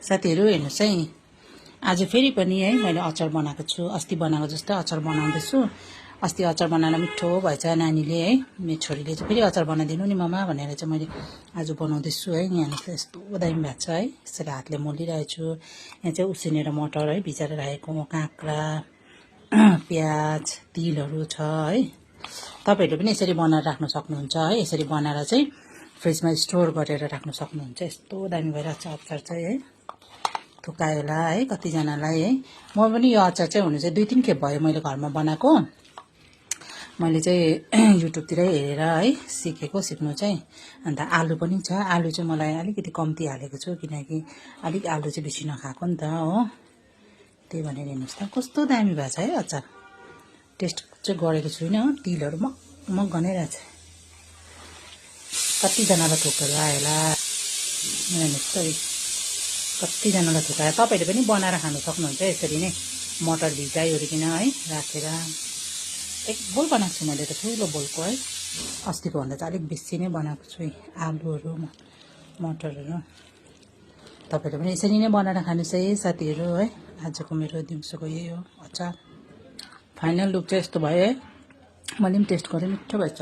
साथीहरू हेर्नुहोस् है, आज फेरि पनि है मैले अचार बनाएको छु। अस्ति बनाएको जस्तै अचार बनाउँदैछु। अस्ति अचार बनाएर मिठो भएछ नानीले है, मेरो छोरीले चाहिँ फेरि अचार बनाइदिनु नि ममा भनेर चाहिँ मैले आज बनाउँदैछु है। यहाँनिर चाहिँ यस्तो दामी भएको छ है, यसरी हातले मोलिरहेको छु। यहाँ चाहिँ उसिनेर मटर है भिजाएर राखेको, काँक्रा, प्याज, तिलहरू छ है। तपाईँहरूले पनि यसरी बनाएर राख्न सक्नुहुन्छ है। यसरी बनाएर चाहिँ फ्रिजमा स्टोर गरेर राख्न सक्नुहुन्छ। यस्तो दामी भइरहेको छ अचार चाहिँ है, थुकाएला है कतिजनालाई है। म पनि यो अचार चाहिँ हुनु चाहिँ 2-3 खेप भयो मैले घरमा बनाएको। मैले चाहिँ युट्युबतिरै हेरेर है सिकेको, सिक्नु चाहिँ। अन्त आलु पनि छ, आलु चाहिँ मलाई अलिकति कम्ती हालेको छु किनकि अलिक आलु चाहिँ बेसी नखाएको नि त हो। त्यही भनेर हेर्नुहोस् त कस्तो दामी भएको छ है अचार। टेस्ट चाहिँ गरेको छुइनँ, तिलहरू मग गनाइरहेछ। कतिजनालाई थुकेर आएला हेर्नुहोस् त, कतिजनालाई थुकायो। तपाईँहरूले पनि बनाएर खानु सक्नुहुन्छ यसरी नै, मटर भिजाइओरिकन है राखेर। एक बोल बनाएको छु मैले त, ठुलो बोलको है। अस्तिको भन्दा चाहिँ अलिक बेसी नै बनाएको छु आलुहरू मटरहरू। तपाईँहरूले पनि यसरी नै बनाएर खानुहोस् है साथीहरू है। आजको मेरो दिउँसोको यही हो अचार। फाइनल लुक चाहिँ यस्तो भयो है। मैले पनि टेस्ट गरेँ, मिठो भएछ।